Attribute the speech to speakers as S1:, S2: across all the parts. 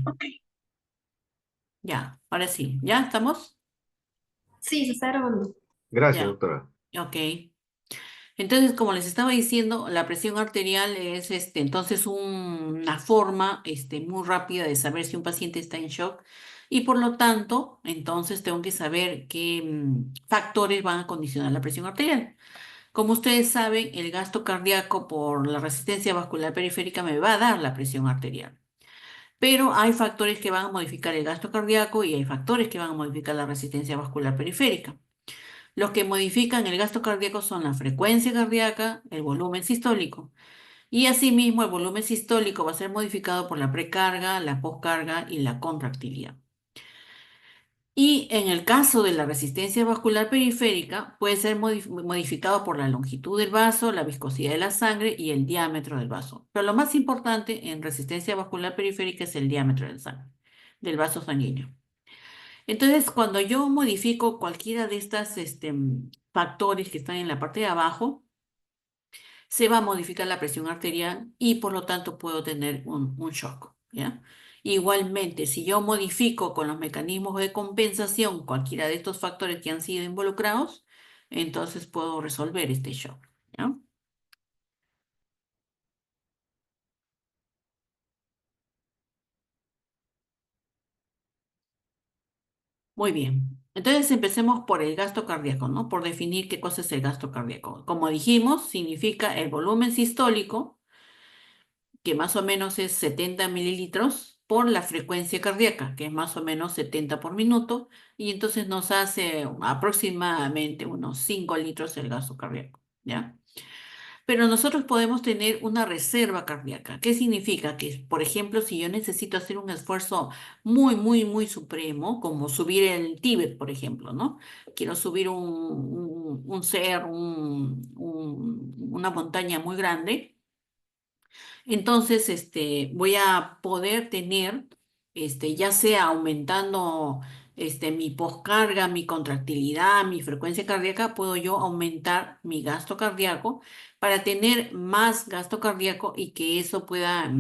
S1: Ok, ya, ahora sí, ¿ya estamos?
S2: Sí, se está grabando.
S3: Gracias,
S1: Ya,
S3: doctora.
S1: ok. Entonces, como les estaba diciendo, la presión arterial es entonces una forma muy rápida de saber si un paciente está en shock y por lo tanto, entonces tengo que saber qué factores van a condicionar la presión arterial. Como ustedes saben, el gasto cardíaco por la resistencia vascular periférica me va a dar la presión arterial. Pero hay factores que van a modificar el gasto cardíaco y hay factores que van a modificar la resistencia vascular periférica. Los que modifican el gasto cardíaco son la frecuencia cardíaca, el volumen sistólico. Y asimismo, el volumen sistólico va a ser modificado por la precarga, la poscarga y la contractilidad. Y en el caso de la resistencia vascular periférica, puede ser modificado por la longitud del vaso, la viscosidad de la sangre y el diámetro del vaso. Pero lo más importante en resistencia vascular periférica es el diámetro del vaso sanguíneo. Entonces, cuando yo modifico cualquiera de estas factores que están en la parte de abajo, se va a modificar la presión arterial y por lo tanto puedo tener un shock, ¿ya? Igualmente, si yo modifico con los mecanismos de compensación cualquiera de estos factores que han sido involucrados, entonces puedo resolver este shock, ¿ya? Muy bien. Entonces empecemos por el gasto cardíaco, ¿no? Por definir qué cosa es el gasto cardíaco. Como dijimos, significa el volumen sistólico que más o menos es 70 mililitros por la frecuencia cardíaca, que es más o menos 70 por minuto, y entonces nos hace aproximadamente unos 5 litros el gasto cardíaco, ¿ya? Pero nosotros podemos tener una reserva cardíaca. ¿Qué significa? Que, por ejemplo, si yo necesito hacer un esfuerzo muy, muy, muy supremo, como subir el Tíbet, por ejemplo, ¿no? Quiero subir un cerro, una montaña muy grande. Entonces, voy a poder tener, ya sea aumentando, mi poscarga, mi contractilidad, mi frecuencia cardíaca, puedo yo aumentar mi gasto cardíaco para tener más gasto cardíaco y que eso pueda,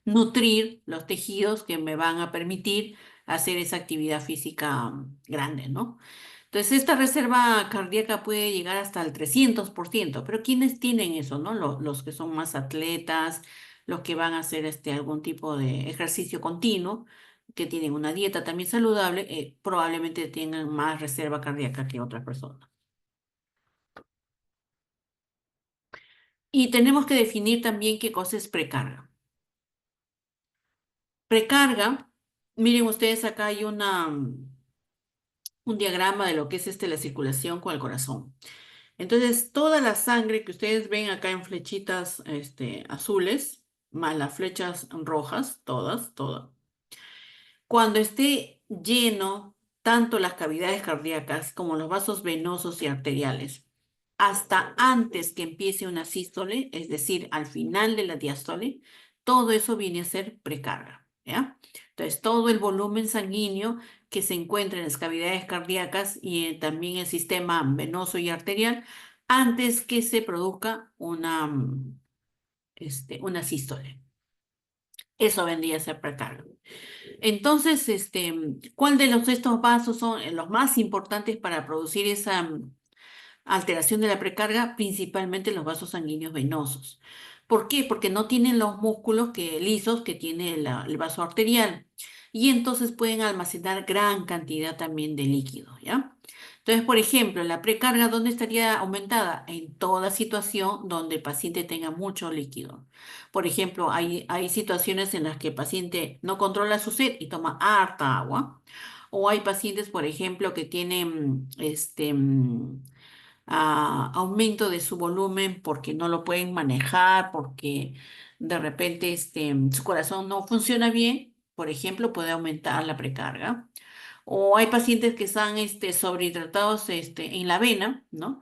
S1: nutrir los tejidos que me van a permitir hacer esa actividad física, grande, ¿no? Entonces, esta reserva cardíaca puede llegar hasta el 300%, pero ¿quiénes tienen eso, no? Los que son más atletas, los que van a hacer algún tipo de ejercicio continuo, que tienen una dieta también saludable, probablemente tengan más reserva cardíaca que otras personas. Y tenemos que definir también qué cosa es precarga. Precarga, miren ustedes, acá hay un diagrama de lo que es la circulación con el corazón. Entonces, toda la sangre que ustedes ven acá en flechitas azules, más las flechas rojas, todas, cuando esté lleno, tanto las cavidades cardíacas como los vasos venosos y arteriales, hasta antes que empiece una sístole, es decir, al final de la diástole, todo eso viene a ser precarga, ¿ya? Entonces, todo el volumen sanguíneo que se encuentra en las cavidades cardíacas y también el sistema venoso y arterial, antes que se produzca una sístole. Eso vendría a ser precarga. Entonces, ¿cuál de estos vasos son los más importantes para producir esa alteración de la precarga? Principalmente los vasos sanguíneos venosos. ¿Por qué? Porque no tienen los músculos lisos que tiene el vaso arterial y entonces pueden almacenar gran cantidad también de líquido, ¿ya? Entonces, por ejemplo, la precarga, ¿dónde estaría aumentada? En toda situación donde el paciente tenga mucho líquido. Por ejemplo, hay situaciones en las que el paciente no controla su sed y toma harta agua. O hay pacientes, por ejemplo, que tienen aumento de su volumen porque no lo pueden manejar, porque de repente su corazón no funciona bien. Por ejemplo, puede aumentar la precarga. O hay pacientes que están sobrehidratados en la vena, ¿no?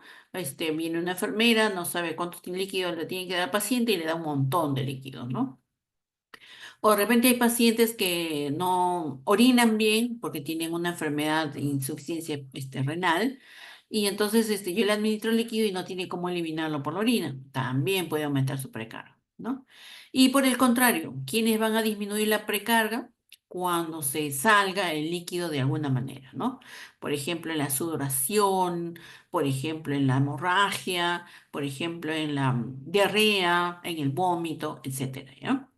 S1: Viene una enfermera, no sabe cuánto líquido le tiene que dar al paciente y le da un montón de líquidos, ¿no? O de repente hay pacientes que no orinan bien porque tienen una enfermedad de insuficiencia renal y entonces yo le administro líquido y no tiene cómo eliminarlo por la orina. También puede aumentar su precarga, ¿no? Y por el contrario, ¿quiénes van a disminuir la precarga? cuando se salga el líquido de alguna manera, ¿no? Por ejemplo, en la sudoración, por ejemplo, en la hemorragia, por ejemplo, en la diarrea, en el vómito, etcétera, ¿ya?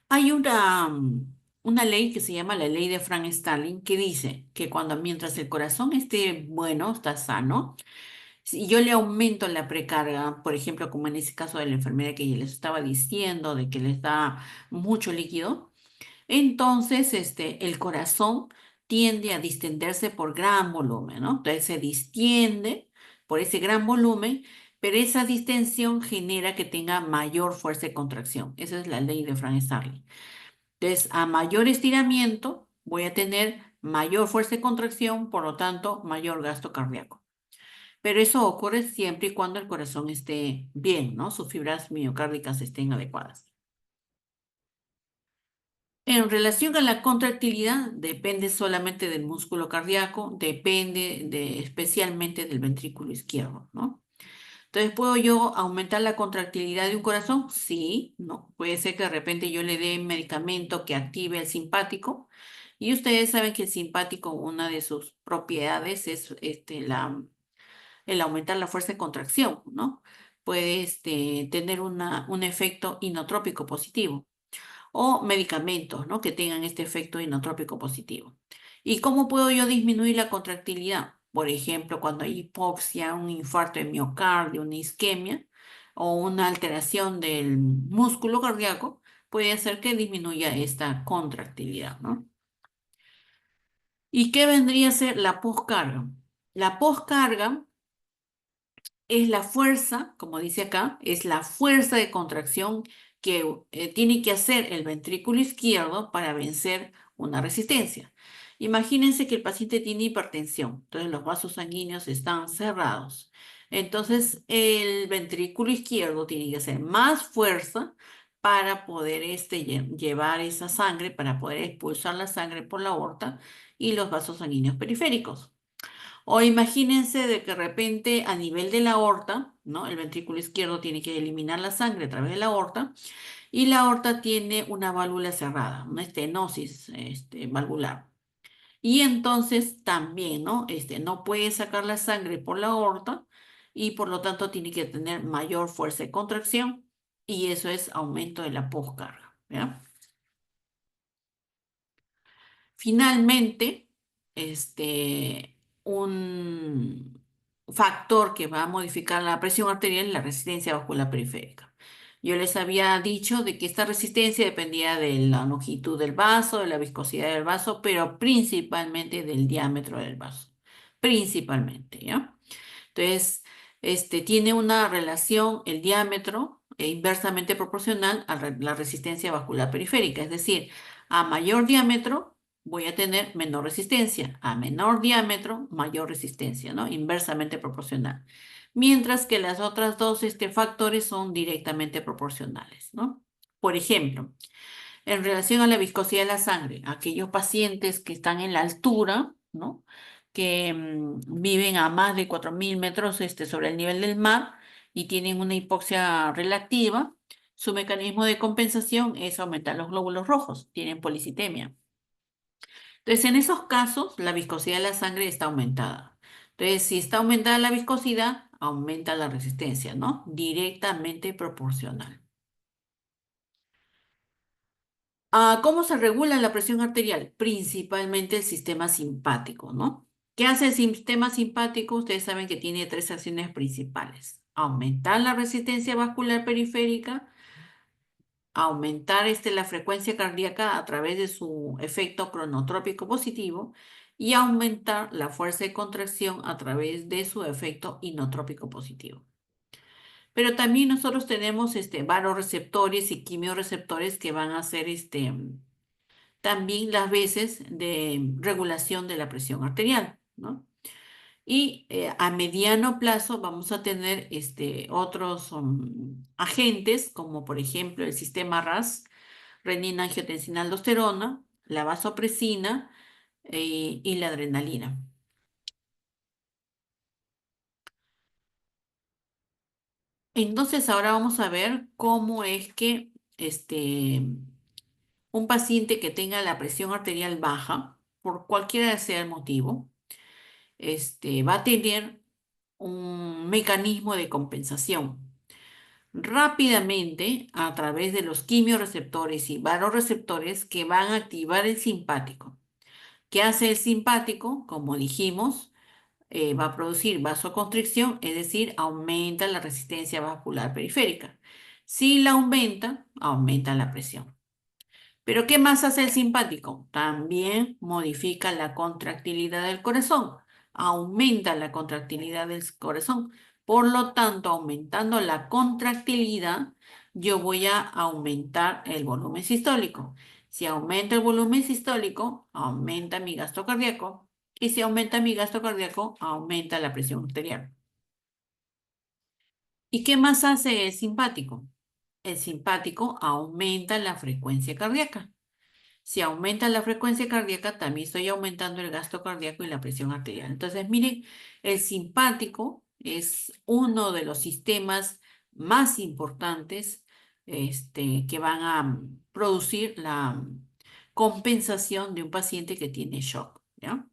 S1: Hay una ley que se llama la ley de Frank Starling que dice que mientras el corazón esté bueno, está sano, si yo le aumento la precarga, por ejemplo, como en ese caso de la enfermera que les estaba diciendo, de que les da mucho líquido, entonces el corazón tiende a distenderse por gran volumen, ¿no? Entonces se distiende por ese gran volumen, pero esa distensión genera que tenga mayor fuerza de contracción. Esa es la ley de Frank Starling. Entonces, a mayor estiramiento, voy a tener mayor fuerza de contracción, por lo tanto, mayor gasto cardíaco. Pero eso ocurre siempre y cuando el corazón esté bien, ¿no? Sus fibras miocárdicas estén adecuadas. En relación a la contractilidad, depende solamente del músculo cardíaco, depende especialmente del ventrículo izquierdo, ¿no? Entonces, ¿puedo yo aumentar la contractilidad de un corazón? Sí, no. Puede ser que de repente yo le dé medicamento que active el simpático. Y ustedes saben que el simpático, una de sus propiedades es el aumentar la fuerza de contracción, ¿no? Puede tener un efecto inotrópico positivo o medicamentos, ¿no? Que tengan este efecto inotrópico positivo. ¿Y cómo puedo yo disminuir la contractilidad? Por ejemplo, cuando hay hipoxia, un infarto de miocardio, una isquemia o una alteración del músculo cardíaco, puede hacer que disminuya esta contractilidad, ¿no? ¿Y qué vendría a ser la poscarga? La poscarga es la fuerza, como dice acá, es la fuerza de contracción que tiene que hacer el ventrículo izquierdo para vencer una resistencia. Imagínense que el paciente tiene hipertensión, entonces los vasos sanguíneos están cerrados. Entonces el ventrículo izquierdo tiene que hacer más fuerza para poder llevar esa sangre, para poder expulsar la sangre por la aorta y los vasos sanguíneos periféricos. O imagínense de que de repente a nivel de la aorta, ¿no? El ventrículo izquierdo tiene que eliminar la sangre a través de la aorta y la aorta tiene una válvula cerrada, una estenosis valvular. Y entonces también, ¿no? No puede sacar la sangre por la aorta y por lo tanto tiene que tener mayor fuerza de contracción y eso es aumento de la poscarga, ¿ya? Finalmente, un factor que va a modificar la presión arterial es la resistencia vascular periférica. Yo les había dicho de que esta resistencia dependía de la longitud del vaso, de la viscosidad del vaso, pero principalmente del diámetro del vaso. Principalmente, ¿ya? Entonces, tiene una relación, el diámetro, inversamente proporcional a la resistencia vascular periférica. Es decir, a mayor diámetro voy a tener menor resistencia, a menor diámetro, mayor resistencia, ¿no? Inversamente proporcional. Mientras que las otras dos factores son directamente proporcionales, ¿no? Por ejemplo, en relación a la viscosidad de la sangre, aquellos pacientes que están en la altura, ¿no? Que viven a más de 4.000 metros sobre el nivel del mar y tienen una hipoxia relativa, su mecanismo de compensación es aumentar los glóbulos rojos, tienen policitemia. Entonces, en esos casos, la viscosidad de la sangre está aumentada. Entonces, si está aumentada la viscosidad, aumenta la resistencia, ¿no? Directamente proporcional. ¿Cómo se regula la presión arterial? Principalmente el sistema simpático, ¿no? ¿Qué hace el sistema simpático? Ustedes saben que tiene tres acciones principales. Aumentar la resistencia vascular periférica, aumentar la frecuencia cardíaca a través de su efecto cronotrópico positivo y aumentar la fuerza de contracción a través de su efecto inotrópico positivo. Pero también nosotros tenemos varoreceptores y quimioreceptores que van a hacer también las veces de regulación de la presión arterial, ¿no? Y a mediano plazo vamos a tener otros agentes, como por ejemplo el sistema RAS, renina-angiotensina-aldosterona, la vasopresina y la adrenalina. Entonces ahora vamos a ver cómo es que un paciente que tenga la presión arterial baja, por cualquiera sea el motivo, va a tener un mecanismo de compensación. Rápidamente, a través de los quimiorreceptores y varoreceptores que van a activar el simpático. ¿Qué hace el simpático? Como dijimos, va a producir vasoconstricción, es decir, aumenta la resistencia vascular periférica. Si la aumenta, aumenta la presión. Pero ¿qué más hace el simpático? También modifica la contractilidad del corazón, aumenta la contractilidad del corazón. Por lo tanto, aumentando la contractilidad, yo voy a aumentar el volumen sistólico. Si aumenta el volumen sistólico, aumenta mi gasto cardíaco. Y si aumenta mi gasto cardíaco, aumenta la presión arterial. ¿Y qué más hace el simpático? El simpático aumenta la frecuencia cardíaca. Si aumenta la frecuencia cardíaca, también estoy aumentando el gasto cardíaco y la presión arterial. Entonces, miren, el simpático es uno de los sistemas más importantes que van a producir la compensación de un paciente que tiene shock, ¿ya?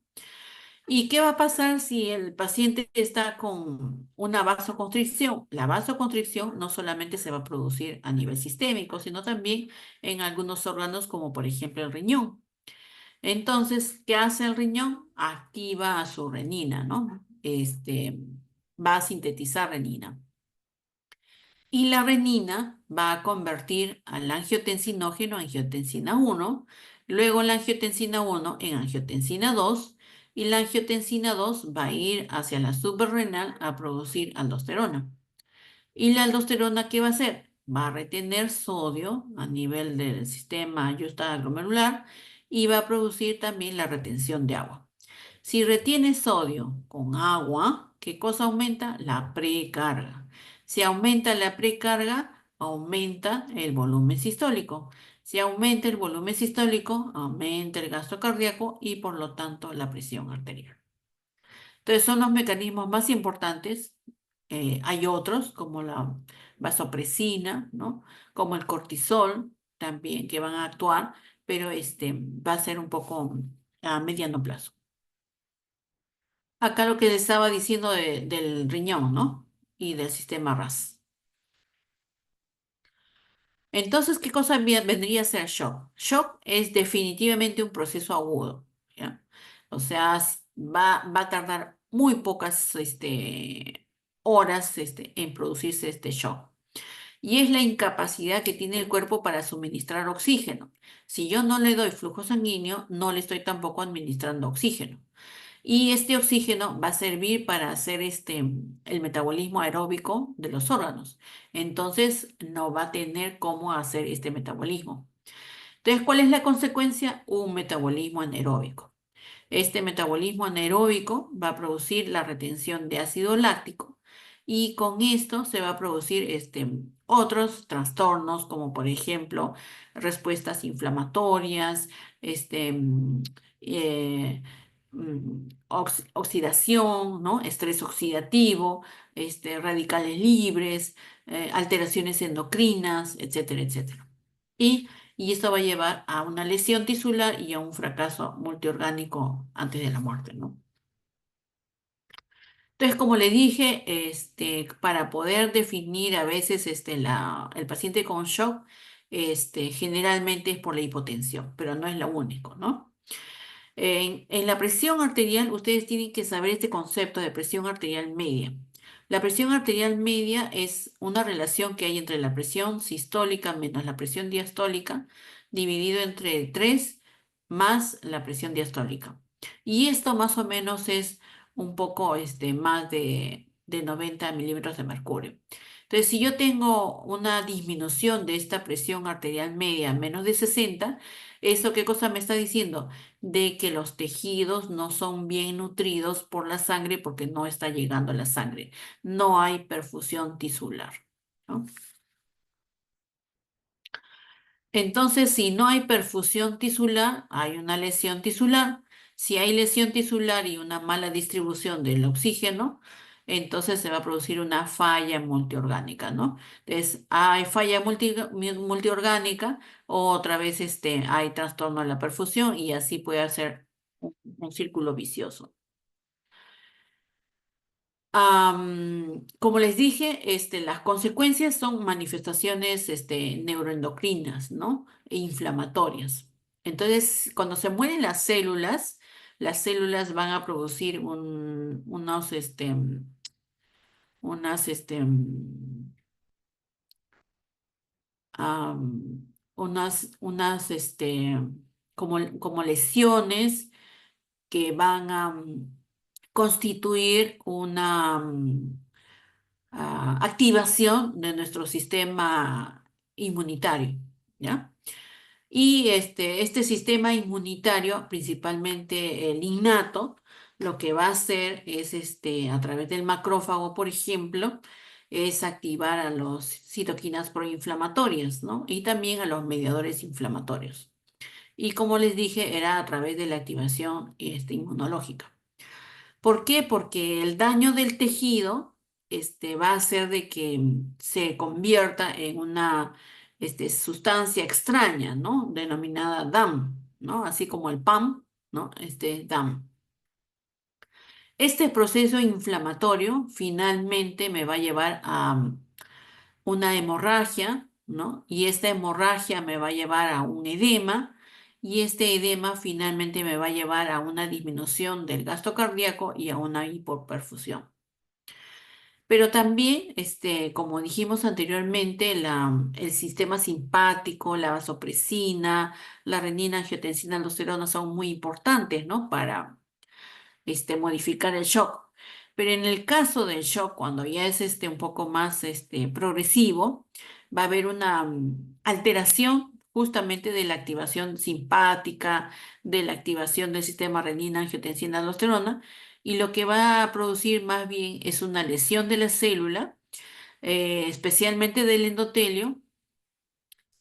S1: ¿Y qué va a pasar si el paciente está con una vasoconstricción? La vasoconstricción no solamente se va a producir a nivel sistémico, sino también en algunos órganos como por ejemplo el riñón. Entonces, ¿qué hace el riñón? Activa a su renina, ¿no? Va a sintetizar renina. Y la renina va a convertir al angiotensinógeno a angiotensina 1, luego la angiotensina 1 en angiotensina 2, y la angiotensina 2 va a ir hacia la suprarrenal a producir aldosterona. ¿Y la aldosterona qué va a hacer? Va a retener sodio a nivel del sistema glomerular y va a producir también la retención de agua. Si retiene sodio con agua, ¿qué cosa aumenta? La precarga. Si aumenta la precarga, aumenta el volumen sistólico. Si aumenta el volumen sistólico, aumenta el gasto cardíaco y por lo tanto la presión arterial. Entonces son los mecanismos más importantes. Hay otros como la vasopresina, ¿no? Como el cortisol también que van a actuar, pero va a ser un poco a mediano plazo. Acá lo que les estaba diciendo del riñón, ¿no? Y del sistema RAS. Entonces, ¿qué cosa vendría a ser shock? Shock es definitivamente un proceso agudo, ¿ya? O sea, va a tardar muy pocas horas en producirse este shock. Y es la incapacidad que tiene el cuerpo para suministrar oxígeno. Si yo no le doy flujo sanguíneo, no le estoy tampoco administrando oxígeno. Y este oxígeno va a servir para hacer el metabolismo aeróbico de los órganos. Entonces, no va a tener cómo hacer este metabolismo. Entonces, ¿cuál es la consecuencia? Un metabolismo anaeróbico. Este metabolismo anaeróbico va a producir la retención de ácido láctico y con esto se va a producir otros trastornos como por ejemplo respuestas inflamatorias, este, mm, eh, oxidación, ¿no? Estrés oxidativo, radicales libres, alteraciones endocrinas, etcétera, etcétera. Y y esto va a llevar a una lesión tisular y a un fracaso multiorgánico antes de la muerte, ¿no? Entonces, como le dije, para poder definir a veces el paciente con shock, generalmente es por la hipotensión, pero no es lo único, ¿no? En la presión arterial, ustedes tienen que saber este concepto de presión arterial media. La presión arterial media es una relación que hay entre la presión sistólica menos la presión diastólica, dividido entre 3 más la presión diastólica. Y esto más o menos es un poco más de 90 milímetros de mercurio. Entonces, si yo tengo una disminución de esta presión arterial media a menos de 60, ¿eso qué cosa me está diciendo? De que los tejidos no son bien nutridos por la sangre porque no está llegando la sangre. No hay perfusión tisular, ¿no? Entonces, si no hay perfusión tisular, hay una lesión tisular. Si hay lesión tisular y una mala distribución del oxígeno, entonces se va a producir una falla multiorgánica, ¿no? Entonces, hay falla multiorgánica, otra vez hay trastorno de la perfusión y así puede hacer un círculo vicioso. Como les dije, las consecuencias son manifestaciones neuroendocrinas, ¿no? E inflamatorias. Entonces, cuando se mueren las células van a producir unas, como lesiones que van a constituir una activación de nuestro sistema inmunitario, ¿ya? Y este sistema inmunitario, principalmente el innato, lo que va a hacer es, a través del macrófago, por ejemplo, es activar a los citoquinas proinflamatorias, ¿no? Y también a los mediadores inflamatorios. Y como les dije, era a través de la activación inmunológica. ¿Por qué? Porque el daño del tejido va a hacer de que se convierta en una sustancia extraña, ¿no? Denominada DAM, ¿no? Así como el PAM, ¿no? DAM. Este proceso inflamatorio finalmente me va a llevar a una hemorragia, ¿no? Y esta hemorragia me va a llevar a un edema y este edema finalmente me va a llevar a una disminución del gasto cardíaco y a una hipoperfusión. Pero también, como dijimos anteriormente, el sistema simpático, la vasopresina, la renina, angiotensina, aldosterona son muy importantes, ¿no? Para modificar el shock. Pero en el caso del shock, cuando ya es un poco más progresivo, va a haber una alteración justamente de la activación simpática, de la activación del sistema renina, angiotensina, aldosterona, y lo que va a producir más bien es una lesión de la célula, especialmente del endotelio,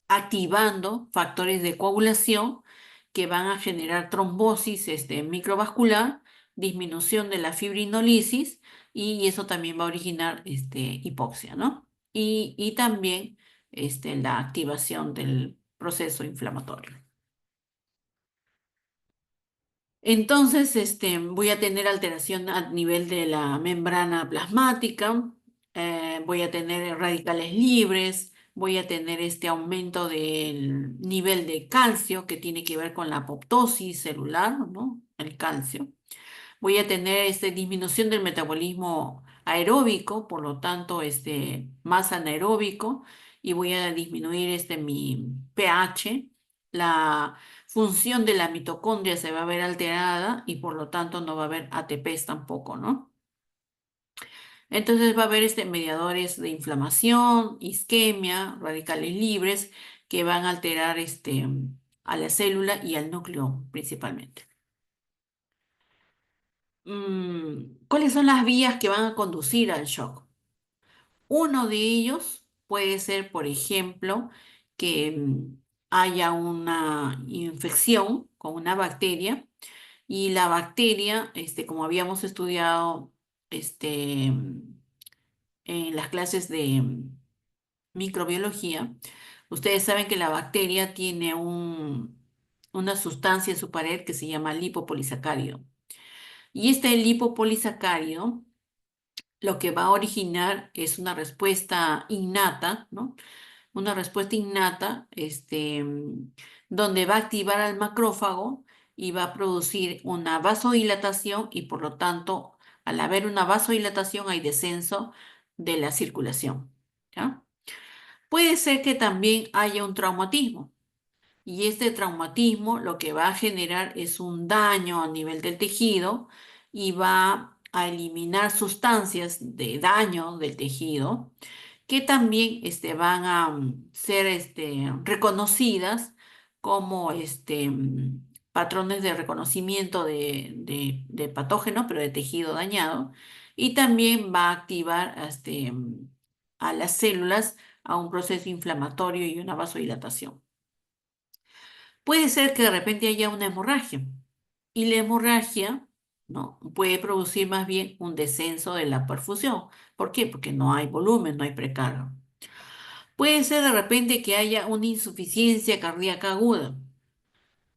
S1: activando factores de coagulación que van a generar trombosis microvascular, disminución de la fibrinolisis y eso también va a originar hipoxia, ¿no? Y también la activación del proceso inflamatorio. Entonces, voy a tener alteración a nivel de la membrana plasmática, voy a tener radicales libres, voy a tener este aumento del nivel de calcio que tiene que ver con la apoptosis celular, ¿no? El calcio. Voy a tener disminución del metabolismo aeróbico, por lo tanto, más anaeróbico, y voy a disminuir mi pH. La función de la mitocondria se va a ver alterada y por lo tanto no va a haber ATPs tampoco, ¿no? Entonces va a haber mediadores de inflamación, isquemia, radicales libres que van a alterar a la célula y al núcleo principalmente. ¿Cuáles son las vías que van a conducir al shock? Uno de ellos puede ser, por ejemplo, que haya una infección con una bacteria y la bacteria, como habíamos estudiado en las clases de microbiología, ustedes saben que la bacteria tiene una sustancia en su pared que se llama lipopolisacárido. Y este lipopolisacárido lo que va a originar es una respuesta innata, ¿no? Una respuesta innata, donde va a activar al macrófago y va a producir una vasodilatación y por lo tanto, al haber una vasodilatación hay descenso de la circulación, ¿ya? Puede ser que también haya un traumatismo. Y este traumatismo lo que va a generar es un daño a nivel del tejido y va a eliminar sustancias de daño del tejido que también van a ser reconocidas como patrones de reconocimiento de patógeno, pero de tejido dañado. Y también va a activar a las células a un proceso inflamatorio y una vasodilatación. Puede ser que de repente haya una hemorragia y la hemorragia ¿no? Puede producir más bien un descenso de la perfusión. ¿Por qué? Porque no hay volumen, no hay precarga. Puede ser de repente que haya una insuficiencia cardíaca aguda.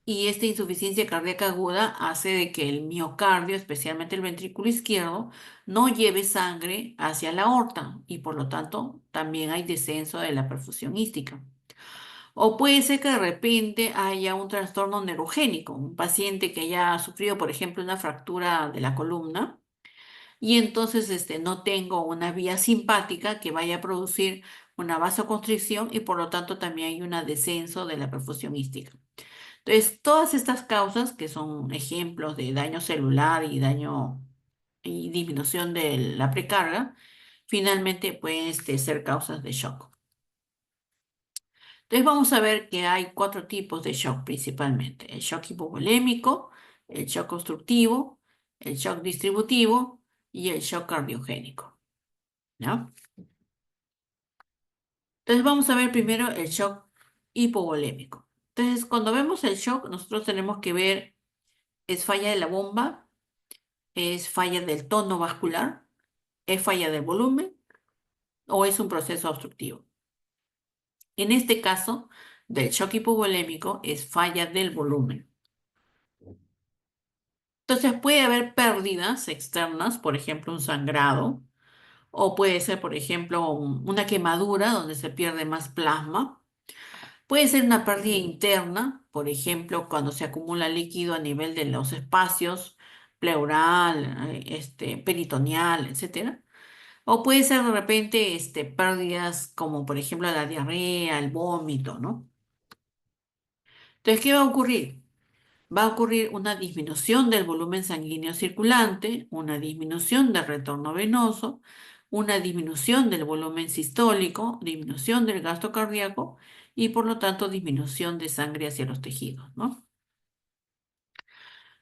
S1: Y esta insuficiencia cardíaca aguda hace de que el miocardio, especialmente el ventrículo izquierdo, no lleve sangre hacia la aorta y por lo tanto también hay descenso de la perfusión ística. O puede ser que de repente haya un trastorno neurogénico, un paciente que haya sufrido, por ejemplo, una fractura de la columna y entonces no tengo una vía simpática que vaya a producir una vasoconstricción y por lo tanto también hay un descenso de la perfusión ística. Entonces, todas estas causas, que son ejemplos de daño celular y daño y disminución de la precarga, finalmente pueden ser causas de shock. Entonces, vamos a ver que hay cuatro tipos de shock principalmente: el shock hipovolémico, el shock constructivo, el shock distributivo y el shock cardiogénico, ¿no? Entonces, vamos a ver primero el shock hipovolémico. Entonces, cuando vemos el shock, nosotros tenemos que ver, ¿es falla de la bomba? ¿Es falla del tono vascular? ¿Es falla del volumen? ¿O es un proceso obstructivo? En este caso, del shock hipovolémico es falla del volumen. Entonces puede haber pérdidas externas, por ejemplo, un sangrado, o puede ser, por ejemplo, una quemadura donde se pierde más plasma. Puede ser una pérdida interna, por ejemplo, cuando se acumula líquido a nivel de los espacios pleural, peritoneal, etcétera. O puede ser de repente pérdidas como por ejemplo la diarrea, el vómito, ¿no? Entonces, ¿qué va a ocurrir? Va a ocurrir una disminución del volumen sanguíneo circulante, una disminución del retorno venoso, una disminución del volumen sistólico, disminución del gasto cardíaco y por lo tanto disminución de sangre hacia los tejidos, ¿no?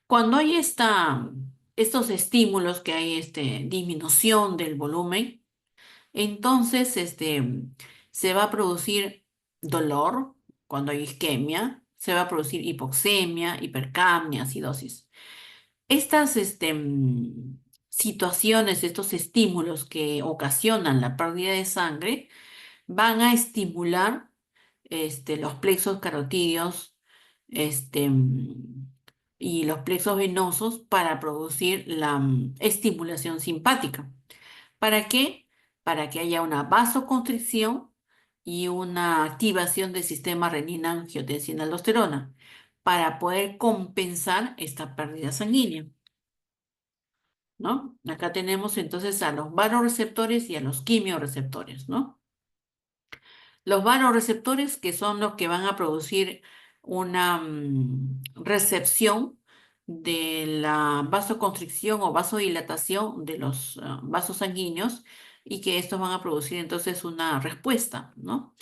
S1: Cuando hay estos estímulos que hay disminución del volumen, entonces, se va a producir dolor cuando hay isquemia, se va a producir hipoxemia, hipercapnia, acidosis. Estas, situaciones, estos estímulos que ocasionan la pérdida de sangre, van a estimular, los plexos carotídeos, y los plexos venosos para producir la estimulación simpática. ¿Para qué? Para que haya una vasoconstricción y una activación del sistema renina-angiotensina-aldosterona para poder compensar esta pérdida sanguínea, ¿no? Acá tenemos entonces a los vasoreceptores y a los quimiorreceptores, ¿no? Los vasoreceptores, que son los que van a producir una recepción de la vasoconstricción o vasodilatación de los vasos sanguíneos y que estos van a producir entonces una respuesta, ¿no?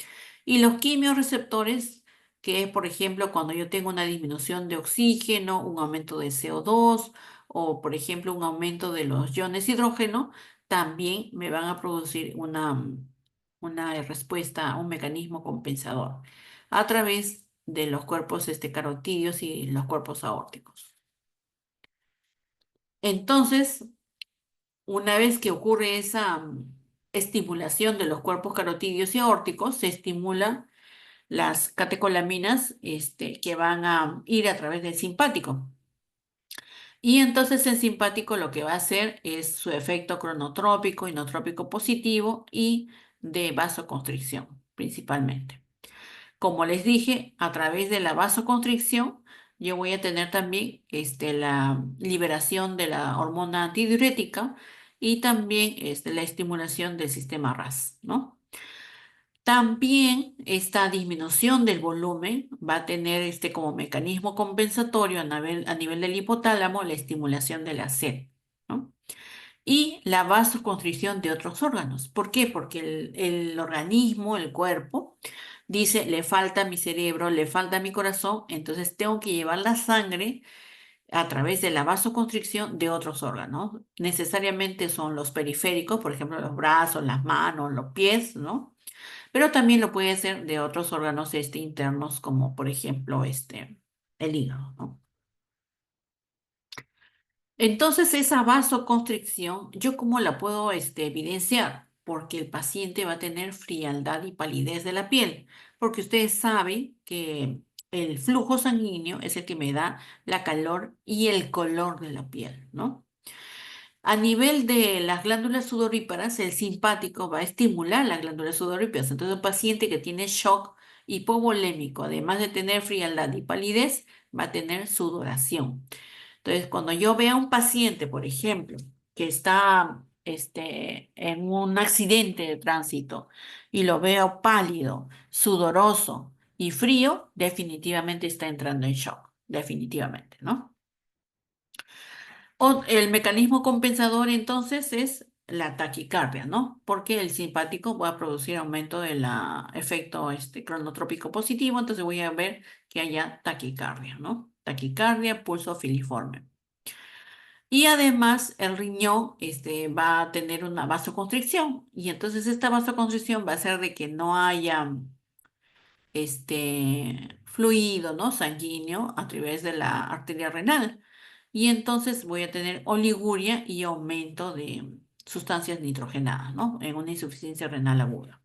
S1: Y los quimiorreceptores, que es, por ejemplo, cuando yo tengo una disminución de oxígeno, un aumento de CO2 o, por ejemplo, un aumento de los iones hidrógeno, también me van a producir una respuesta, un mecanismo compensador a través de los cuerpos carotídeos y los cuerpos aórticos. Entonces, una vez que ocurre esa estimulación de los cuerpos carotídeos y aórticos, se estimulan las catecolaminas que van a ir a través del simpático. Y entonces el simpático lo que va a hacer es su efecto cronotrópico, inotrópico positivo y de vasoconstricción, principalmente. Como les dije, a través de la vasoconstricción, yo voy a tener también la liberación de la hormona antidiurética y también la estimulación del sistema RAS, ¿no? También esta disminución del volumen va a tener como mecanismo compensatorio a nivel del hipotálamo la estimulación de la sed, ¿no? Y la vasoconstricción de otros órganos. ¿Por qué? Porque el organismo, el cuerpo, dice, le falta mi cerebro, le falta mi corazón, entonces tengo que llevar la sangre a través de la vasoconstricción de otros órganos. Necesariamente son los periféricos, por ejemplo, los brazos, las manos, los pies, ¿no? Pero también lo puede hacer de otros órganos internos, como por ejemplo el hígado, ¿no? Entonces, esa vasoconstricción, ¿yo cómo la puedo evidenciar? Porque el paciente va a tener frialdad y palidez de la piel, porque ustedes saben que el flujo sanguíneo es el que me da la calor y el color de la piel, ¿no? A nivel de las glándulas sudoríparas, el simpático va a estimular las glándulas sudoríparas. Entonces, un paciente que tiene shock hipovolémico, además de tener frialdad y palidez, va a tener sudoración. Entonces, cuando yo vea a un paciente, por ejemplo, que está en un accidente de tránsito y lo veo pálido, sudoroso y frío, definitivamente está entrando en shock, definitivamente, ¿no? O el mecanismo compensador entonces es la taquicardia, ¿no? Porque el simpático va a producir aumento del efecto cronotrópico positivo, entonces voy a ver que haya taquicardia, ¿no? Taquicardia, pulso filiforme. Y además el riñón va a tener una vasoconstricción y entonces esta vasoconstricción va a hacer de que no haya fluido, ¿no? Sanguíneo a través de la arteria renal. Y entonces voy a tener oliguria y aumento de sustancias nitrogenadas, ¿no? En una insuficiencia renal aguda.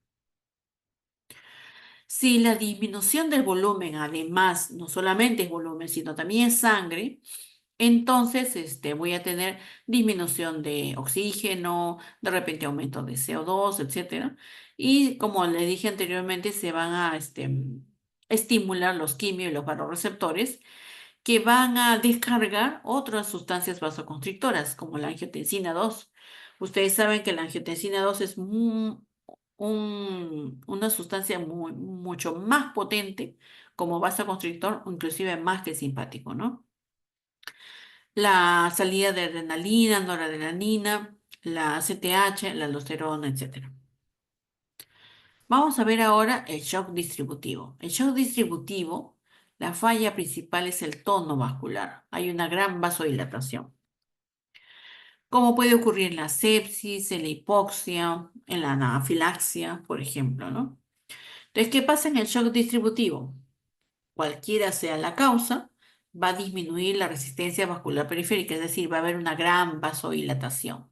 S1: Si la disminución del volumen, además, no solamente es volumen, sino también es sangre, entonces voy a tener disminución de oxígeno, de repente aumento de CO2, etcétera. Y como le dije anteriormente, se van a estimular los quimios y los vasoreceptores que van a descargar otras sustancias vasoconstrictoras, como la angiotensina 2. Ustedes saben que la angiotensina 2 es una sustancia mucho más potente como vasoconstrictor, inclusive más que el simpático, ¿no? La salida de adrenalina, noradrenalina, la CTH, la aldosterona, etcétera. Vamos a ver ahora el shock distributivo. El shock distributivo, la falla principal es el tono vascular. Hay una gran vasodilatación. Como puede ocurrir en la sepsis, en la hipoxia, en la anafilaxia, por ejemplo, ¿no? Entonces, ¿qué pasa en el shock distributivo? Cualquiera sea la causa, va a disminuir la resistencia vascular periférica, es decir, va a haber una gran vasodilatación.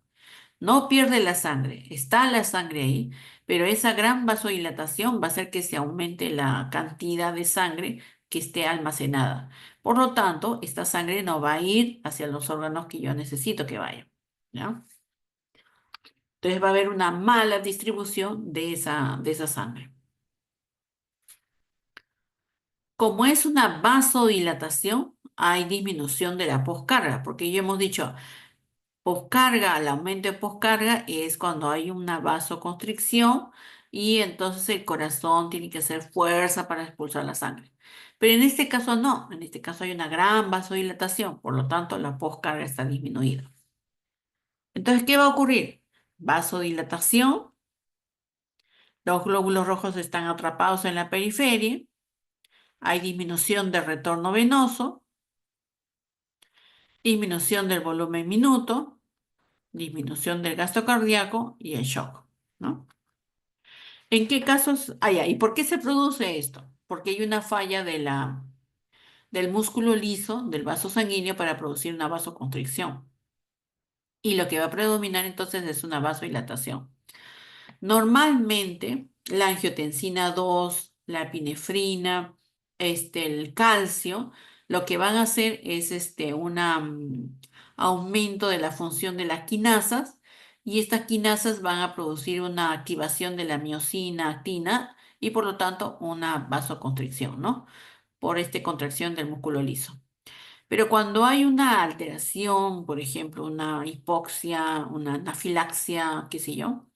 S1: No pierde la sangre, está la sangre ahí, pero esa gran vasodilatación va a hacer que se aumente la cantidad de sangre que esté almacenada. Por lo tanto, esta sangre no va a ir hacia los órganos que yo necesito que vaya, ¿ya? Entonces va a haber una mala distribución de esa sangre. Como es una vasodilatación, hay disminución de la poscarga, porque ya hemos dicho, poscarga, el aumento de poscarga es cuando hay una vasoconstricción y entonces el corazón tiene que hacer fuerza para expulsar la sangre. Pero en este caso no, en este caso hay una gran vasodilatación, por lo tanto la poscarga está disminuida. Entonces, ¿qué va a ocurrir? Vasodilatación, los glóbulos rojos están atrapados en la periferia, hay disminución del retorno venoso, disminución del volumen minuto, disminución del gasto cardíaco y el shock, ¿no? ¿En qué casos? ¿Y por qué se produce esto? Porque hay una falla del músculo liso del vaso sanguíneo para producir una vasoconstricción. Y lo que va a predominar entonces es una vasodilatación. Normalmente, la angiotensina 2, la epinefrina, el calcio, lo que van a hacer es un aumento de la función de las quinasas y estas quinasas van a producir una activación de la miosina actina y por lo tanto una vasoconstricción, ¿no? Por contracción del músculo liso. Pero cuando hay una alteración, por ejemplo, una hipoxia, una anafilaxia, qué sé yo,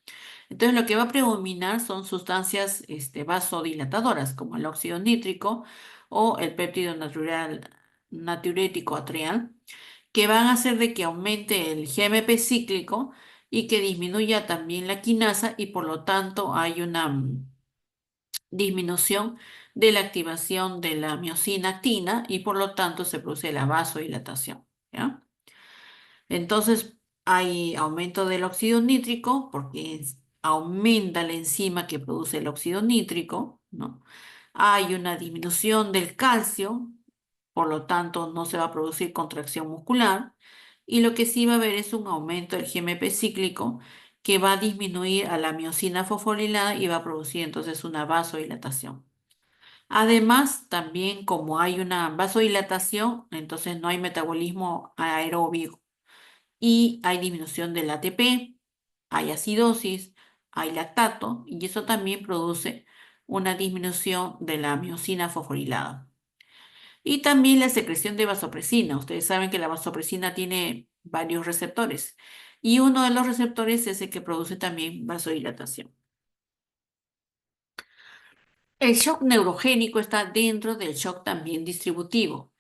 S1: entonces lo que va a predominar son sustancias vasodilatadoras, como el óxido nítrico o el péptido natural, natriurético atrial, que van a hacer de que aumente el GMP cíclico y que disminuya también la quinasa y por lo tanto hay una disminución de la activación de la miosina actina y por lo tanto se produce la vasodilatación, ¿ya? Entonces hay aumento del óxido nítrico porque aumenta la enzima que produce el óxido nítrico, ¿no? Hay una disminución del calcio, por lo tanto no se va a producir contracción muscular y lo que sí va a haber es un aumento del GMP cíclico que va a disminuir a la miosina fosforilada y va a producir entonces una vasodilatación. Además, también como hay una vasodilatación, entonces no hay metabolismo aeróbico y hay disminución del ATP, hay acidosis, hay lactato y eso también produce una disminución de la miosina fosforilada. Y también la secreción de vasopresina. Ustedes saben que la vasopresina tiene varios receptores y uno de los receptores es el que produce también vasodilatación. El shock neurogénico está dentro del shock también distributivo,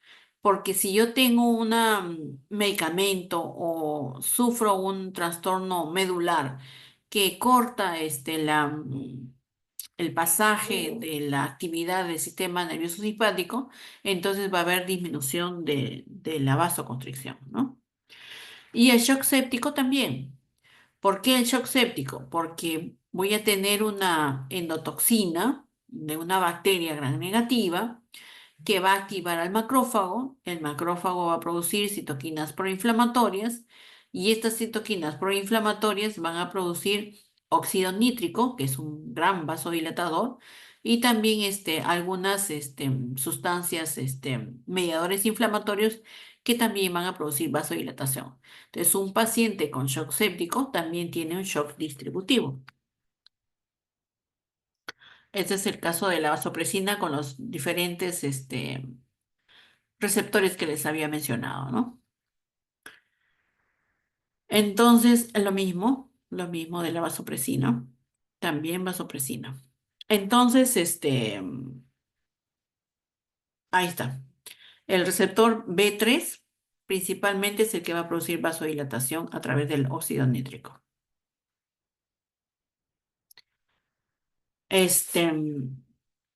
S1: porque si yo tengo un medicamento o sufro un trastorno medular que corta el pasaje de la actividad del sistema nervioso simpático, entonces va a haber disminución de la vasoconstricción, ¿no? Y el shock séptico también. ¿Por qué el shock séptico? Porque voy a tener una endotoxina de una bacteria gram negativa que va a activar al macrófago. El macrófago va a producir citoquinas proinflamatorias y estas citoquinas proinflamatorias van a producir óxido nítrico, que es un gran vasodilatador, y también algunas sustancias, mediadores inflamatorios que también van a producir vasodilatación. Entonces, un paciente con shock séptico también tiene un shock distributivo. Este es el caso de la vasopresina con los diferentes receptores que les había mencionado, ¿no? Entonces, lo mismo de la vasopresina, también vasopresina. Entonces, ahí está. El receptor B3 principalmente es el que va a producir vasodilatación a través del óxido nítrico. Este,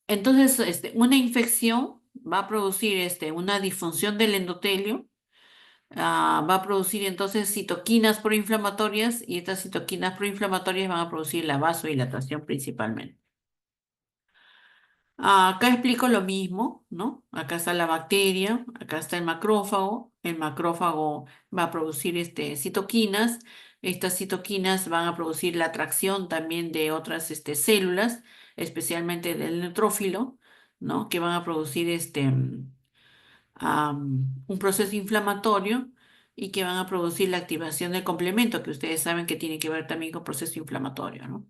S1: entonces, una infección va a producir una disfunción del endotelio, va a producir entonces citoquinas proinflamatorias y estas citoquinas proinflamatorias van a producir la vasodilatación principalmente. Acá explico lo mismo, ¿no? Acá está la bacteria, acá está el macrófago. El macrófago va a producir citoquinas. Estas citoquinas van a producir la atracción también de otras células, especialmente del neutrófilo, ¿no? Que van a producir un proceso inflamatorio y que van a producir la activación del complemento, que ustedes saben que tiene que ver también con proceso inflamatorio, ¿no?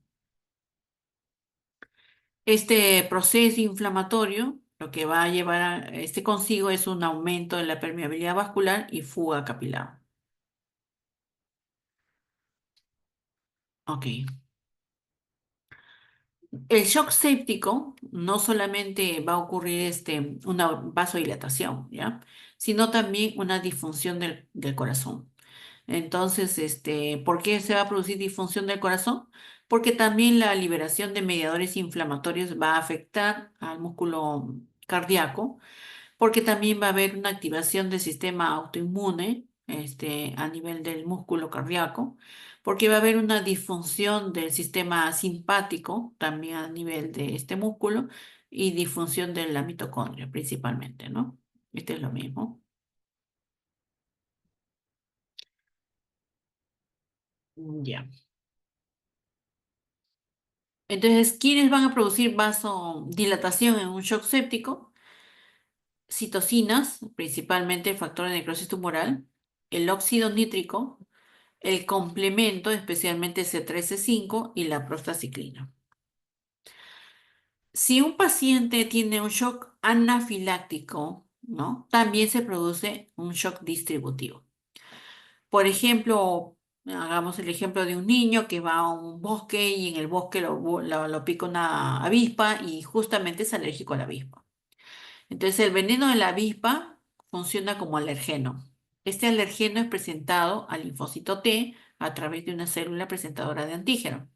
S1: Este proceso inflamatorio lo que va a llevar a consigo es un aumento de la permeabilidad vascular y fuga capilar. Ok. El shock séptico no solamente va a ocurrir una vasodilatación, ¿ya? Sino también una disfunción del corazón. Entonces, ¿por qué se va a producir disfunción del corazón? Porque también la liberación de mediadores inflamatorios va a afectar al músculo cardíaco porque también va a haber una activación del sistema autoinmune, a nivel del músculo cardíaco, porque va a haber una disfunción del sistema simpático, también a nivel de este músculo, y disfunción de la mitocondria principalmente, ¿no? Este es lo mismo. Ya. Entonces, ¿quiénes van a producir vasodilatación en un shock séptico? Citocinas, principalmente el factor de necrosis tumoral, el óxido nítrico, el complemento, especialmente C3, C5 y la prostaciclina. Si un paciente tiene un shock anafiláctico, ¿no? También se produce un shock distributivo. Por ejemplo, hagamos el ejemplo de un niño que va a un bosque y en el bosque lo pica una avispa y justamente es alérgico a la avispa. Entonces, el veneno de la avispa funciona como alergeno. Este alergeno es presentado al linfocito T a través de una célula presentadora de antígeno.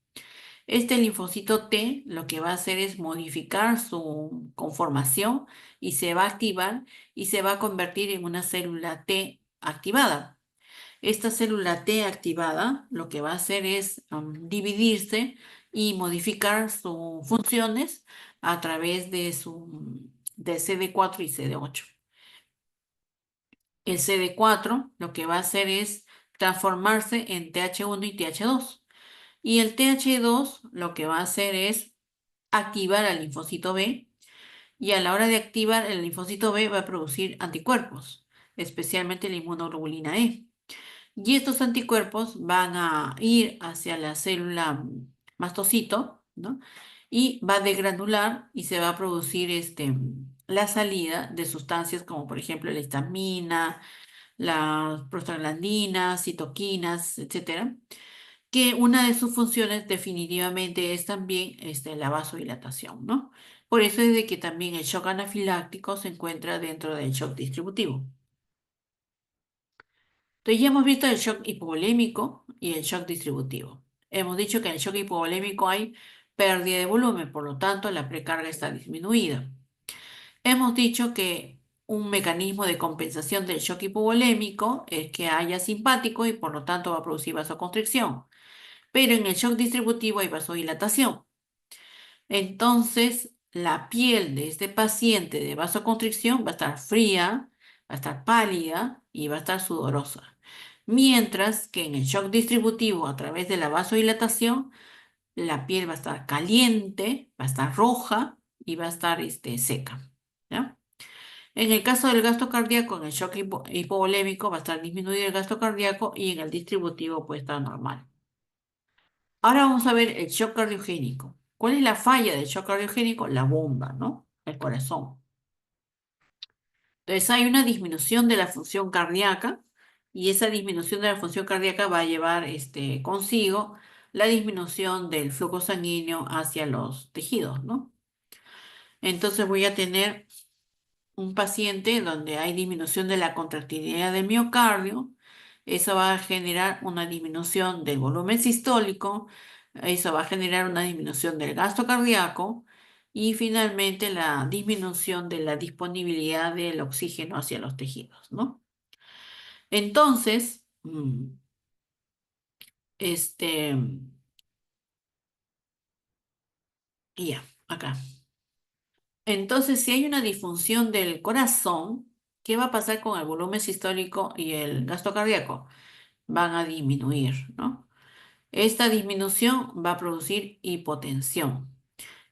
S1: Este linfocito T lo que va a hacer es modificar su conformación y se va a activar y se va a convertir en una célula T activada. Esta célula T activada lo que va a hacer es dividirse y modificar sus funciones a través de CD4 y CD8. El CD4 lo que va a hacer es transformarse en TH1 y TH2. Y el TH2 lo que va a hacer es activar al linfocito B y a la hora de activar el linfocito B va a producir anticuerpos, especialmente la inmunoglobulina E. Y estos anticuerpos van a ir hacia la célula mastocito, ¿no? Y va a degranular y se va a producir la salida de sustancias como por ejemplo la histamina, las prostaglandinas, citoquinas, etcétera, que una de sus funciones definitivamente es también la vasodilatación, ¿no? Por eso es de que también el shock anafiláctico se encuentra dentro del shock distributivo. Entonces ya hemos visto el shock hipovolémico y el shock distributivo. Hemos dicho que en el shock hipovolémico hay pérdida de volumen, por lo tanto la precarga está disminuida. Hemos dicho que un mecanismo de compensación del shock hipovolémico es que haya simpático y por lo tanto va a producir vasoconstricción. Pero en el shock distributivo hay vasodilatación. Entonces, la piel de este paciente de vasoconstricción va a estar fría, va a estar pálida y va a estar sudorosa. Mientras que en el shock distributivo, a través de la vasodilatación, la piel va a estar caliente, va a estar roja y va a estar seca. ¿Ya? En el caso del gasto cardíaco, en el shock hipovolémico va a estar disminuido el gasto cardíaco y en el distributivo puede estar normal. Ahora vamos a ver el shock cardiogénico. ¿Cuál es la falla del shock cardiogénico? La bomba, ¿no? El corazón. Entonces hay una disminución de la función cardíaca y esa disminución de la función cardíaca va a llevar consigo la disminución del flujo sanguíneo hacia los tejidos, ¿no? Entonces voy a tener un paciente donde hay disminución de la contractilidad del miocardio, eso va a generar una disminución del volumen sistólico, eso va a generar una disminución del gasto cardíaco y finalmente la disminución de la disponibilidad del oxígeno hacia los tejidos, ¿no? Entonces, este, y ya, acá. Entonces, si hay una disfunción del corazón, ¿qué va a pasar con el volumen sistólico y el gasto cardíaco? Van a disminuir, ¿no? Esta disminución va a producir hipotensión.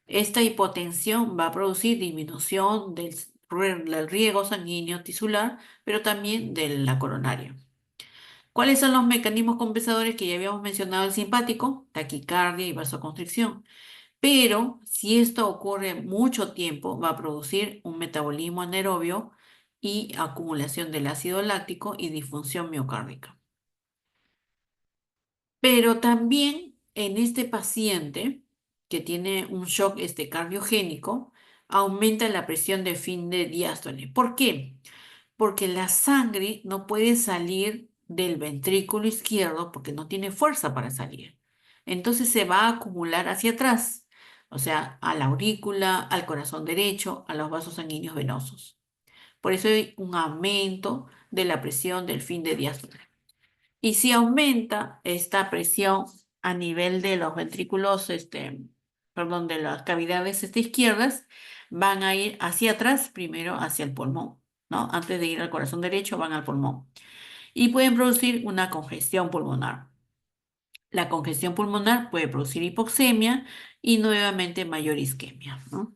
S1: Esta hipotensión va a producir disminución del riego sanguíneo tisular, pero también de la coronaria. ¿Cuáles son los mecanismos compensadores que ya habíamos mencionado? El simpático, taquicardia y vasoconstricción. Pero si esto ocurre mucho tiempo, va a producir un metabolismo anaerobio y acumulación del ácido láctico y disfunción miocárdica. Pero también en este paciente que tiene un shock cardiogénico, aumenta la presión de fin de diástole. ¿Por qué? Porque la sangre no puede salir del ventrículo izquierdo porque no tiene fuerza para salir. Entonces se va a acumular hacia atrás, o sea, a la aurícula, al corazón derecho, a los vasos sanguíneos venosos. Por eso hay un aumento de la presión del fin de diástole. Y si aumenta esta presión a nivel de los ventrículos, perdón, de las cavidades izquierdas, van a ir hacia atrás, primero hacia el pulmón, ¿no? Antes de ir al corazón derecho, van al pulmón. Y pueden producir una congestión pulmonar. La congestión pulmonar puede producir hipoxemia y nuevamente mayor isquemia, ¿no?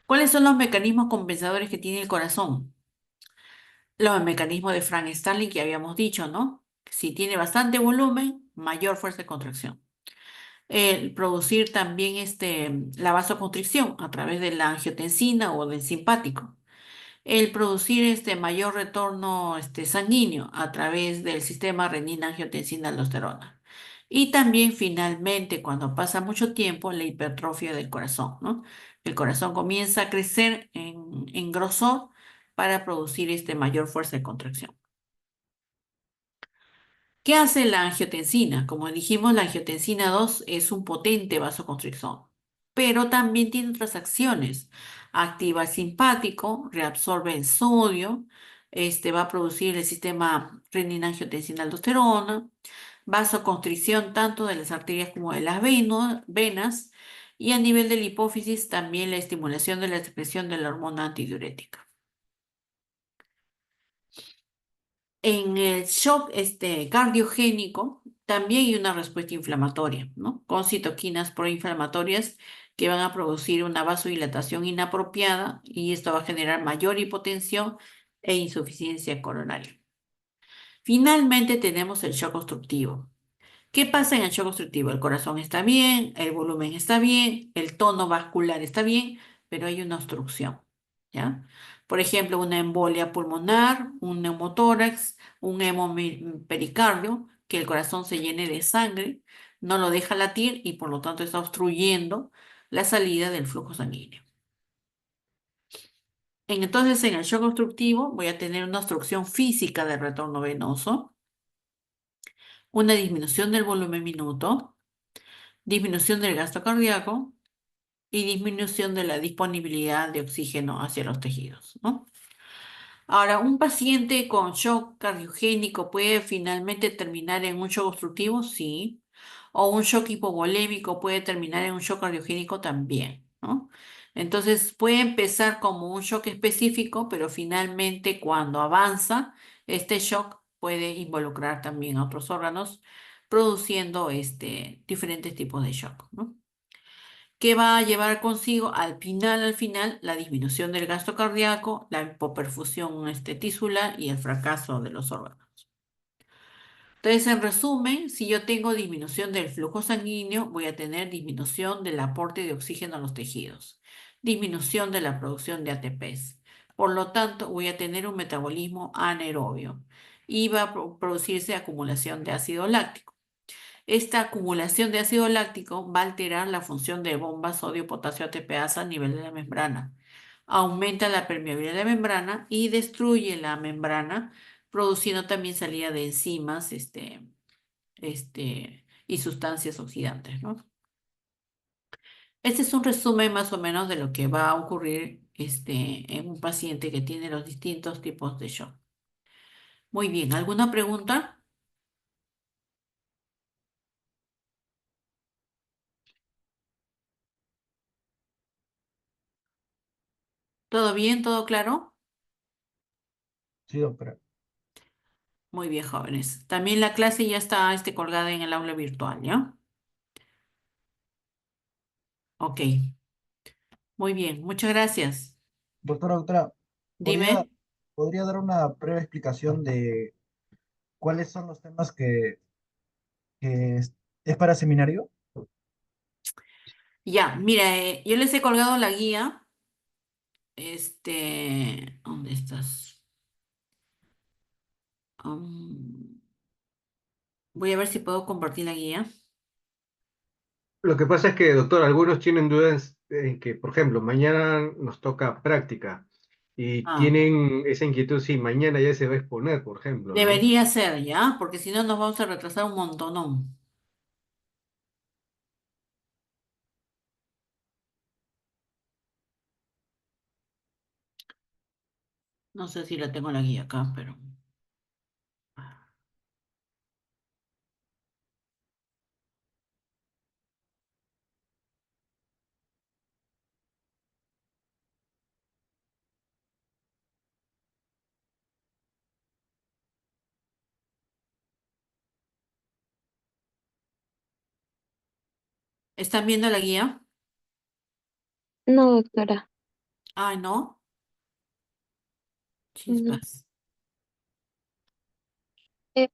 S1: ¿Cuáles son los mecanismos compensadores que tiene el corazón? Los mecanismos de Frank Starling que habíamos dicho, ¿no? Si tiene bastante volumen, mayor fuerza de contracción. El producir también la vasoconstricción a través de la angiotensina o del simpático. El producir mayor retorno sanguíneo a través del sistema renina-angiotensina-aldosterona. Y también finalmente, cuando pasa mucho tiempo, la hipertrofia del corazón, ¿no? El corazón comienza a crecer en grosor para producir mayor fuerza de contracción. ¿Qué hace la angiotensina? Como dijimos, la angiotensina 2 es un potente vasoconstrictor, pero también tiene otras acciones. Activa el simpático, reabsorbe el sodio, va a producir el sistema renina-angiotensina-aldosterona, vasoconstricción tanto de las arterias como de las venas, y a nivel de la hipófisis también la estimulación de la secreción de la hormona antidiurética. En el shock cardiogénico también hay una respuesta inflamatoria, ¿no? Con citoquinas proinflamatorias que van a producir una vasodilatación inapropiada y esto va a generar mayor hipotensión e insuficiencia coronaria. Finalmente tenemos el shock obstructivo. ¿Qué pasa en el shock obstructivo? El corazón está bien, el volumen está bien, el tono vascular está bien, pero hay una obstrucción, ¿ya? Por ejemplo, una embolia pulmonar, un neumotórax, un hemopericardio, que el corazón se llene de sangre, no lo deja latir y por lo tanto está obstruyendo la salida del flujo sanguíneo. Entonces, en el shock obstructivo voy a tener una obstrucción física del retorno venoso, una disminución del volumen minuto, disminución del gasto cardíaco y disminución de la disponibilidad de oxígeno hacia los tejidos, ¿no? Ahora, un paciente con shock cardiogénico puede finalmente terminar en un shock obstructivo, sí, o un shock hipovolémico puede terminar en un shock cardiogénico también, ¿no? Entonces puede empezar como un shock específico, pero finalmente cuando avanza, este shock puede involucrar también a otros órganos, produciendo diferentes tipos de shock, ¿no? Que va a llevar consigo al final, la disminución del gasto cardíaco, la hipoperfusión tisular y el fracaso de los órganos. Entonces, en resumen, si yo tengo disminución del flujo sanguíneo, voy a tener disminución del aporte de oxígeno a los tejidos, disminución de la producción de ATPs. Por lo tanto, voy a tener un metabolismo anaerobio y va a producirse acumulación de ácido láctico. Esta acumulación de ácido láctico va a alterar la función de bomba sodio-potasio ATPasa a nivel de la membrana. Aumenta la permeabilidad de la membrana y destruye la membrana, produciendo también salida de enzimas y sustancias oxidantes, ¿no? Este es un resumen más o menos de lo que va a ocurrir en un paciente que tiene los distintos tipos de shock. Muy bien, ¿alguna pregunta? ¿Todo bien? ¿Todo claro?
S3: Sí, doctora.
S1: Muy bien, jóvenes. También la clase ya está colgada en el aula virtual, ¿ya? Ok, muy bien, muchas gracias.
S3: Doctora, ¿podría,
S1: Dime,
S3: ¿podría dar una breve explicación de cuáles son los temas que es para seminario?
S1: ya, mira, yo les he colgado la guía. ¿Dónde estás? Um, Voy a ver si puedo compartir la guía.
S4: Lo que pasa es que, doctor, algunos tienen dudas en que, por ejemplo, mañana nos toca práctica y
S1: Ah,
S4: tienen esa inquietud si mañana ya se va a exponer, por ejemplo, ¿no?
S1: debería ser, ¿ya? Porque si no nos vamos a retrasar un montón. No sé si la tengo la guía acá, pero ¿están viendo la guía?
S2: No, doctora.
S1: Ay, no,
S2: No.
S1: chispas.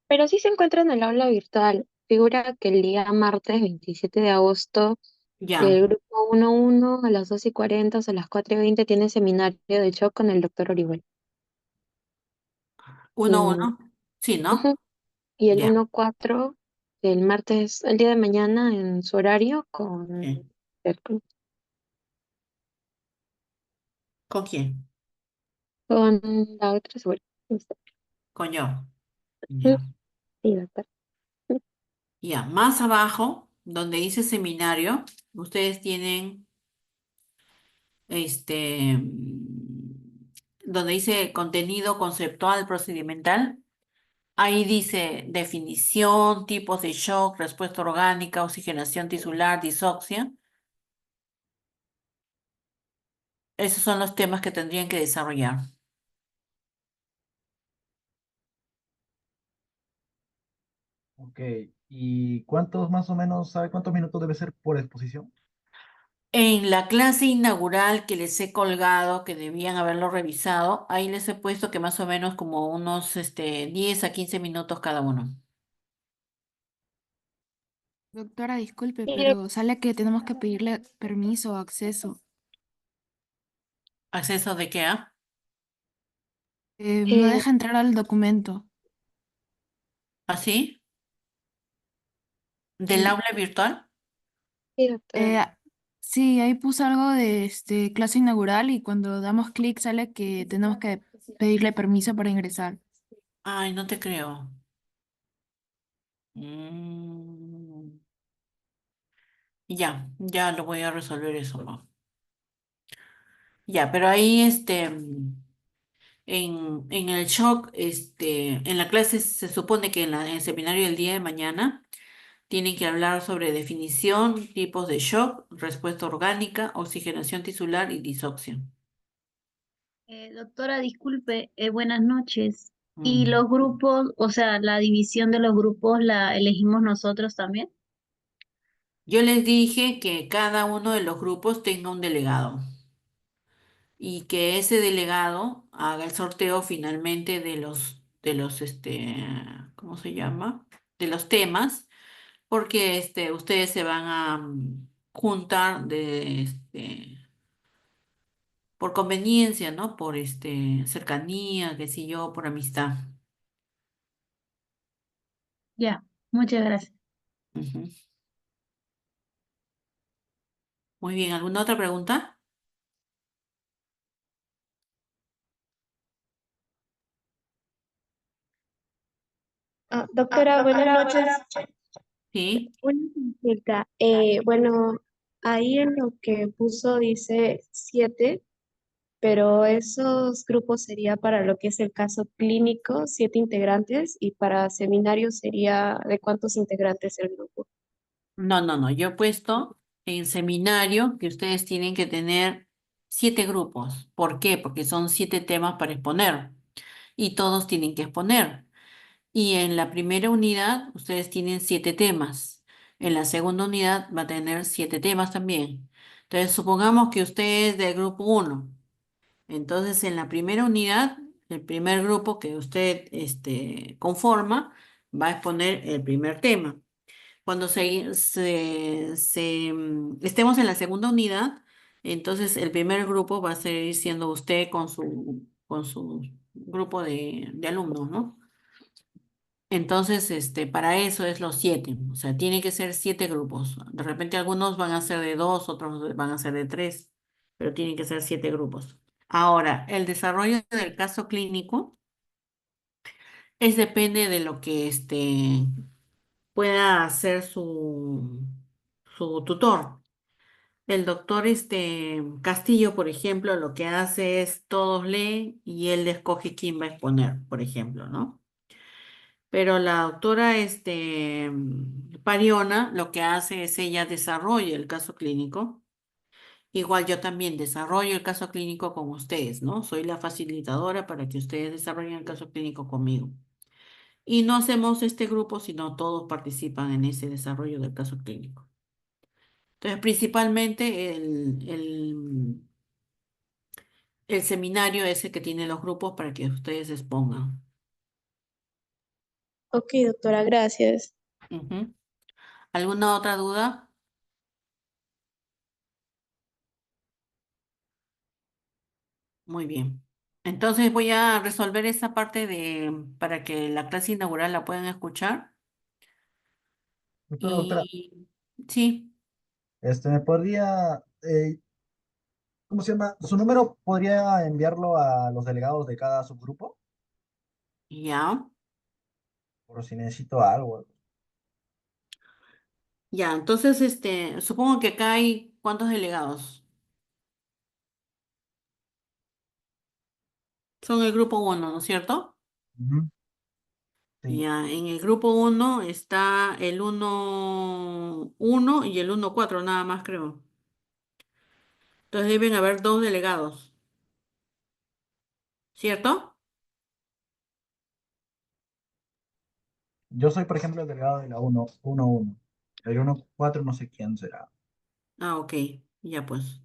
S2: Pero sí se encuentra en el aula virtual. Figura que el día martes 27 de agosto,
S1: Ya,
S2: el grupo 1-1 a las 2:40 o a las 4:20 tiene seminario de shock con el doctor Orihuel. Y,
S1: 1-1. Sí, ¿no?
S2: ujú, y el
S1: Ya.
S2: 1-4, el martes, el día de mañana, en su horario,
S1: Sí. ¿Con quién?
S2: con la otra segura.
S1: Con yo.
S2: Mm,
S1: Ya.
S2: sí, doctor.
S1: Ya, más abajo, donde dice seminario, ustedes tienen donde dice contenido conceptual procedimental. Ahí dice definición, tipos de shock, respuesta orgánica, oxigenación tisular, disoxia. Esos son los temas que tendrían que desarrollar.
S3: Ok. ¿Y cuántos más o menos, sabe cuántos minutos debe ser por exposición?
S1: En la clase inaugural que les he colgado, que debían haberlo revisado, ahí les he puesto que más o menos como unos 10 a 15 minutos cada uno.
S5: Doctora, disculpe,
S2: Mire,
S5: pero sale que tenemos que pedirle permiso o acceso.
S1: ¿Acceso de qué, ah?
S5: No
S2: eh,
S5: deja entrar al documento.
S1: ¿Así? ¿Del
S5: Sí,
S1: aula virtual?
S2: sí, doctora.
S5: eh, sí, ahí puse algo de clase inaugural y cuando damos clic sale que tenemos que pedirle permiso para ingresar.
S1: Ay, no te creo. Mm, ya lo voy a resolver eso, ¿no? Ya, pero ahí en el shock, en la clase se supone que en el seminario del día de mañana tienen que hablar sobre definición, tipos de shock, respuesta orgánica, oxigenación tisular y disoxia.
S6: Doctora, disculpe, buenas noches. ¿Y
S1: Mm.
S6: los grupos, o sea, la división de los grupos la elegimos nosotros también?
S1: Yo les dije que cada uno de los grupos tenga un delegado y que ese delegado haga el sorteo finalmente ¿cómo se llama? De los temas, porque ustedes se van a juntar por conveniencia, ¿no? Por cercanía, qué sé yo, por amistad.
S6: Ya, muchas gracias.
S1: Ujú. Muy bien, ¿alguna otra pregunta?
S2: Doctora, buenas noches.
S1: Sí.
S2: Una consulta. Bueno, ahí en lo que puso dice 7, pero esos grupos sería para lo que es el caso clínico, 7 integrantes, y para seminario sería de cuántos integrantes el grupo.
S1: No. Yo he puesto en seminario que ustedes tienen que tener 7 grupos. ¿Por qué? Porque son 7 temas para exponer y todos tienen que exponer. Y en la primera unidad ustedes tienen 7 temas. En la segunda unidad va a tener 7 temas también. Entonces, supongamos que usted es del grupo uno. Entonces, en la primera unidad, el primer grupo que usted conforma va a exponer el primer tema. Cuando estemos en la segunda unidad, entonces el primer grupo va a seguir siendo usted con su grupo de alumnos, ¿no? Entonces, para eso es los 7, o sea, tiene que ser 7 grupos. De repente algunos van a ser de 2, otros van a ser de 3, pero tienen que ser 7 grupos. Ahora, el desarrollo del caso clínico depende de lo que pueda hacer su tutor. El doctor Castillo, por ejemplo, lo que hace es todos leen y él escoge quién va a exponer, por ejemplo, ¿no? Pero la doctora Pariona lo que hace es ella desarrolla el caso clínico. Igual yo también desarrollo el caso clínico con ustedes, ¿no? Soy la facilitadora para que ustedes desarrollen el caso clínico conmigo. Y no hacemos este grupo, sino todos participan en ese desarrollo del caso clínico. Entonces, principalmente el seminario es el que tiene los grupos para que ustedes expongan.
S2: Ok, doctora, gracias.
S1: Ujú. ¿Alguna otra duda? Muy bien. Entonces voy a resolver esa parte para que la clase inaugural la puedan escuchar.
S3: Doctora,
S1: Y sí,
S3: ¿me podría, ¿cómo se llama? ¿Su número podría enviarlo a los delegados de cada subgrupo?
S1: ya,
S3: Por si necesito algo.
S1: ya. Entonces, supongo que acá hay ¿cuántos delegados? Son el grupo uno, ¿no es cierto?
S3: Ujú, sí.
S1: Ya, en el grupo uno está el 1-1 y el 1-4 nada más creo. Entonces deben haber 2 delegados, ¿cierto?
S3: Yo soy, por ejemplo, el delegado de la 1-1. El 1-4 no sé quién será.
S1: Ah, ok, ya pues.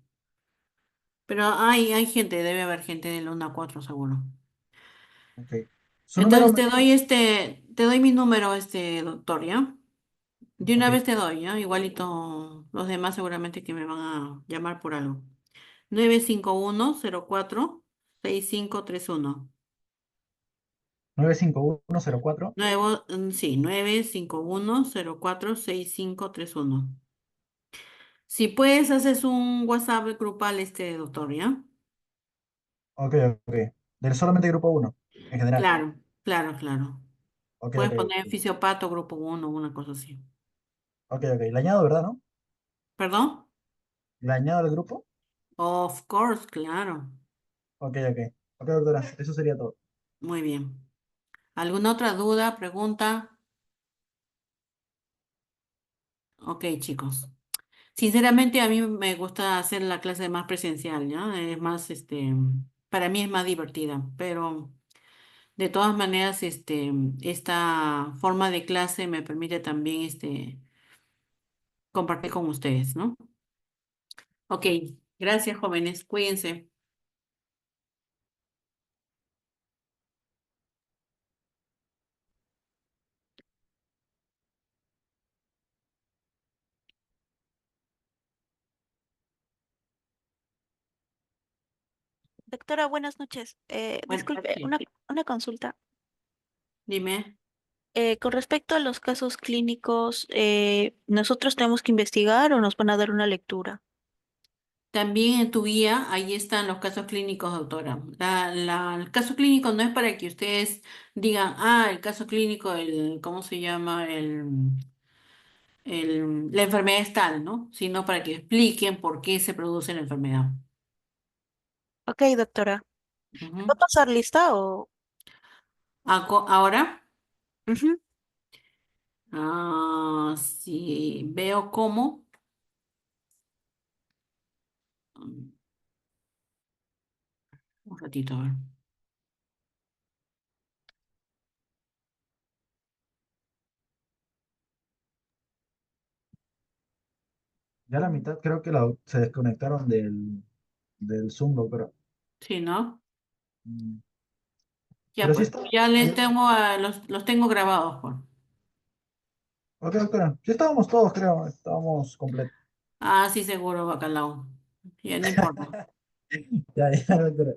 S1: Pero hay gente, debe haber gente del 1 a 4 seguro.
S3: Ok. Su número
S1: Entonces
S3: me...
S1: te doy mi número, doctor, ¿ya? De una
S3: Ok.
S1: vez te doy, ¿ya? Igualito los demás seguramente que me van a llamar por algo. 951-04-6531.
S3: 95104.
S1: Sí, 951-04-6531. Si puedes, haces un WhatsApp grupal, doctor, ¿ya?
S3: Ok, ok. Del solamente grupo 1, en general.
S1: Claro, claro, claro.
S3: Ok,
S1: Puedes
S3: ok.
S1: poner fisiopato, grupo 1, una cosa así.
S3: Ok, ok. Le añado, ¿verdad, no?
S1: ¿Perdón?
S3: Le añado al grupo.
S1: Of course, claro.
S3: Ok, ok. Ok, doctora. Eso sería todo.
S1: Muy bien. ¿Alguna otra duda, pregunta? Ok, chicos. Sinceramente, a mí me gusta hacer la clase más presencial, ¿ya? Es más, para mí es más divertida, pero de todas maneras, esta forma de clase me permite también, compartir con ustedes, ¿no? Ok, gracias, jóvenes. Cuídense.
S7: Doctora, buenas noches.
S1: Buenas
S7: Disculpe,
S1: noches.
S7: una consulta.
S1: Dime.
S7: Con respecto a los casos clínicos, ¿nosotros tenemos que investigar o nos van a dar una lectura?
S1: También en tu guía, ahí están los casos clínicos, doctora. El caso clínico no es para que ustedes digan, el caso clínico, ¿cómo se llama? La enfermedad es tal, ¿no? Sino para que expliquen por qué se produce la enfermedad.
S7: Ok, doctora. ¿Va a
S1: Ujú.
S7: pasar lista o...?
S1: Ahora,
S7: Ujú.
S1: si veo cómo, mm, un ratito, a ver.
S3: Ya la mitad creo que se desconectaron del Zoom, doctora.
S1: Sí, ¿no?
S3: Mm.
S1: Ya
S3: Pero sí
S1: pues,
S3: está.
S1: ya les tengo los tengo grabados, pues.
S3: Ok, doctora. Sí estábamos todos, creo. Estábamos completos.
S1: Sí, seguro, bacalao. Ya no importa.
S3: Ya, ya, doctora.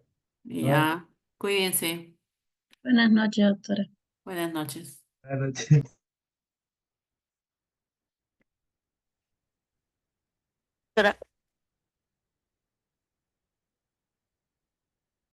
S3: No,
S1: Ya, cuídense.
S6: Buenas noches, doctora.
S1: Buenas noches.
S3: buenas noches.
S7: Doctora,